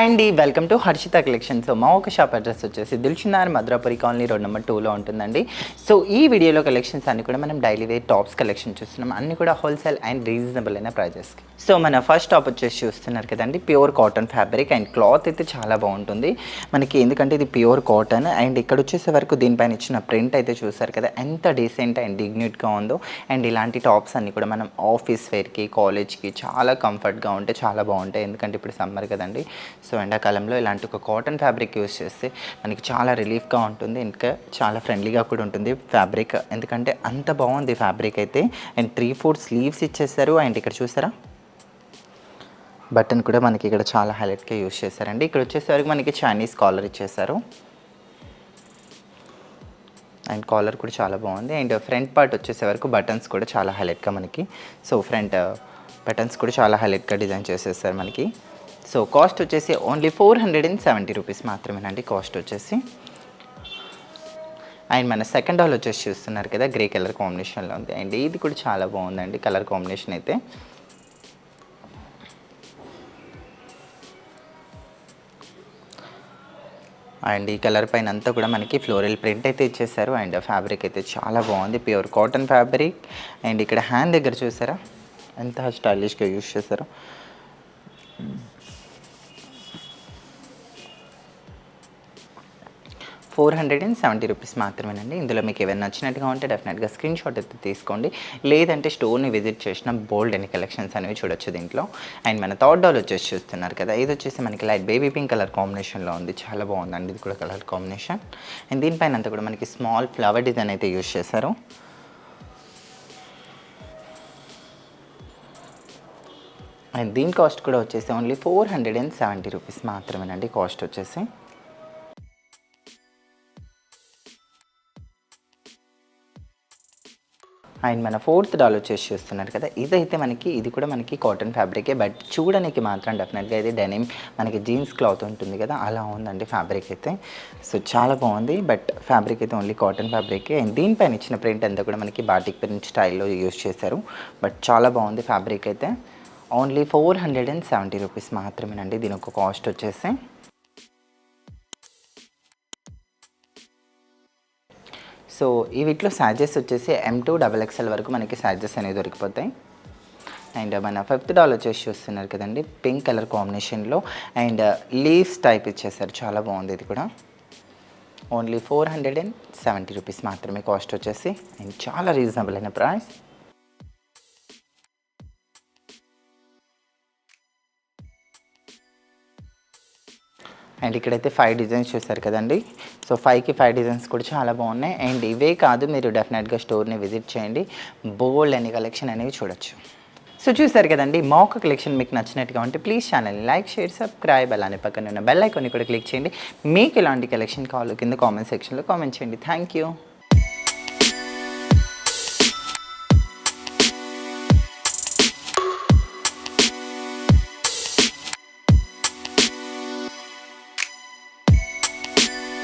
Hi అండి, welcome to Harshitha collection. So మా ఒక షాప్ అడ్రస్ వచ్చేసి దిల్చున్నార్ మద్రాపురి కాలనీ రోడ్ నెంబర్ 2లో ఉంటుందండి. సో ఈ వీడియోలో కలెక్షన్స్ అన్ని కూడా మనం డైలీ వేర్ టాప్స్ కలెక్షన్ చూస్తున్నాం. అన్ని కూడా హోల్సేల్ అండ్ రీజనబుల్ అయిన ప్రైజెస్కి. సో మన ఫస్ట్ టాప్ వచ్చేసి చూస్తున్నారు కదండి, pure cotton fabric and cloth అయితే చాలా బాగుంటుంది మనకి. ఎందుకంటే ఇది ప్యూర్ కాటన్ అండ్ ఇక్కడ వచ్చేసే వరకు దీనిపైన ఇచ్చిన ప్రింట్ అయితే చూసారు కదా, ఎంత డీసెంట్ అండ్ డిగ్నిట్గా ఉందో. అండ్ ఇలాంటి టాప్స్ అన్ని కూడా మనం ఆఫీస్ వేర్కి, కాలేజ్కి చాలా కంఫర్ట్గా ఉంటాయి, చాలా బాగుంటాయి. ఎందుకంటే ఇప్పుడు సమ్మర్ కదండి. సో ఎండాకాలంలో ఇలాంటి ఒక కాటన్ ఫ్యాబ్రిక్ యూస్ చేస్తే మనకి చాలా రిలీఫ్గా ఉంటుంది, ఇంకా చాలా ఫ్రెండ్లీగా కూడా ఉంటుంది ఫ్యాబ్రిక్. ఎందుకంటే అంత బాగుంది ఫ్యాబ్రిక్ అయితే. అండ్ 3/4 స్లీవ్స్ ఇచ్చేస్తారు. అండ్ ఇక్కడ చూసారా బటన్ కూడా మనకి ఇక్కడ చాలా హైలైట్గా యూస్ చేశారండి. ఇక్కడ వచ్చేసరికి మనకి చైనీస్ కాలర్ ఇచ్చేసారు. అండ్ కాలర్ కూడా చాలా బాగుంది. అండ్ ఫ్రంట్ పార్ట్ వచ్చేసే వరకు బటన్స్ కూడా చాలా హైలైట్గా మనకి. సో ఫ్రంట్ బటన్స్ కూడా చాలా హైలైట్గా డిజైన్ చేసేసారు మనకి. సో కాస్ట్ వచ్చేసి ఓన్లీ 470 రూపీస్ మాత్రమేనండి కాస్ట్ వచ్చేసి. అండ్ మన సెకండ్ హాల్ వచ్చేసి చూస్తున్నారు కదా, గ్రే కలర్ కాంబినేషన్లో ఉంది. అండ్ ఇది కూడా చాలా బాగుందండి కలర్ కాంబినేషన్ అయితే. అండ్ ఈ కలర్ పైన అంతా కూడా మనకి ఫ్లోరల్ ప్రింట్ అయితే ఇచ్చేసారు. అండ్ ఫ్యాబ్రిక్ అయితే చాలా బాగుంది, ప్యూర్ కాటన్ ఫ్యాబ్రిక్. అండ్ ఇక్కడ హ్యాండ్ దగ్గర చూసారా ఎంత స్టైలిష్గా యూస్ చేశారు. 470 రూపీస్ మాత్రమేనండి. ఇందులో మీకు ఏమైనా నచ్చినట్టుగా ఉంటే డెఫినెట్గా స్క్రీన్ షాట్ అయితే తీసుకోండి. లేదంటే స్టోర్ని విజిట్ చేసిన బోల్డ్ అని కలెక్షన్స్ అనేవి చూడొచ్చు దీంట్లో. అండ్ మన థర్డ్ డాల్ వచ్చేసి చూస్తున్నారు కదా, ఇది వచ్చేసి మనకి లైట్ బేబీ పింక్ కలర్ కాంబినేషన్లో ఉంది, చాలా బాగుందండి ఇది కూడా కలర్ కాంబినేషన్. అండ్ దీనిపైన అంతా కూడా మనకి స్మాల్ ఫ్లవర్ డిజైన్ అయితే యూస్ చేశారు. అండ్ దీని కాస్ట్ కూడా వచ్చేసి ఓన్లీ 470 రూపీస్ మాత్రమేనండి కాస్ట్ వచ్చేసి. అండ్ మన ఫోర్త్ డాల్ వచ్చేసి చూస్తున్నారు కదా, ఇదైతే మనకి ఇది కూడా మనకి కాటన్ ఫ్యాబ్రికే, బట్ చూడడానికి మాత్రం డెఫినెట్గా ఇది డెనిమ్ మనకి జీన్స్ క్లాత్ ఉంటుంది కదా అలా ఉందండి ఫ్యాబ్రిక్ అయితే. సో చాలా బాగుంది, బట్ ఫ్యాబ్రిక్ అయితే ఓన్లీ కాటన్ ఫ్యాబ్రికే. అండ్ దీనిపైన ఇచ్చిన ప్రింట్ అంతా కూడా మనకి బాటిక్ ప్రింట్ స్టైల్లో యూస్ చేశారు, బట్ చాలా బాగుంది ఫ్యాబ్రిక్ అయితే. ఓన్లీ 470 రూపీస్ మాత్రమేనండి దీని ఒక కాస్ట్ వచ్చేసి. సో ఈ వీటిలో సైజెస్ వచ్చేసి M2 XXL వరకు మనకి సైజెస్ అనేవి దొరికిపోతాయి. అండ్ మన ఫిఫ్త్ డాల్ వచ్చేసి చూస్తున్నారు కదండి, పింక్ కలర్ కాంబినేషన్లో అండ్ లీవ్స్ టైప్ ఇచ్చేసారు, చాలా బాగుంది ఇది కూడా. ఓన్లీ 470 రూపీస్ మాత్రమే కాస్ట్ వచ్చేసి. అండ్ చాలా రీజనబుల్ అయిన ప్రైస్. అండ్ ఇక్కడైతే 5 డిజైన్స్ చూసారు కదండి. సో 5కి 5 డిజైన్స్ కూడా చాలా బాగున్నాయి. అండ్ ఇవే కాదు, మీరు డెఫినెట్గా స్టోర్ని విజిట్ చేయండి, బోల్డ్ అని కలెక్షన్ అనేవి చూడొచ్చు. సో చూసారు కదండి, మా ఒక కలెక్షన్ మీకు నచ్చినట్టుగా ఉంటే ప్లీజ్ ఛానల్ని లైక్, షేర్, సబ్స్క్రైబ్, అలానే పక్కన ఉన్న బెల్ ఐకాన్ని కూడా క్లిక్ చేయండి. మీకు ఎలాంటి కలెక్షన్ కావాలో కింద కామెంట్ సెక్షన్లో కామెంట్ చేయండి. Thank you.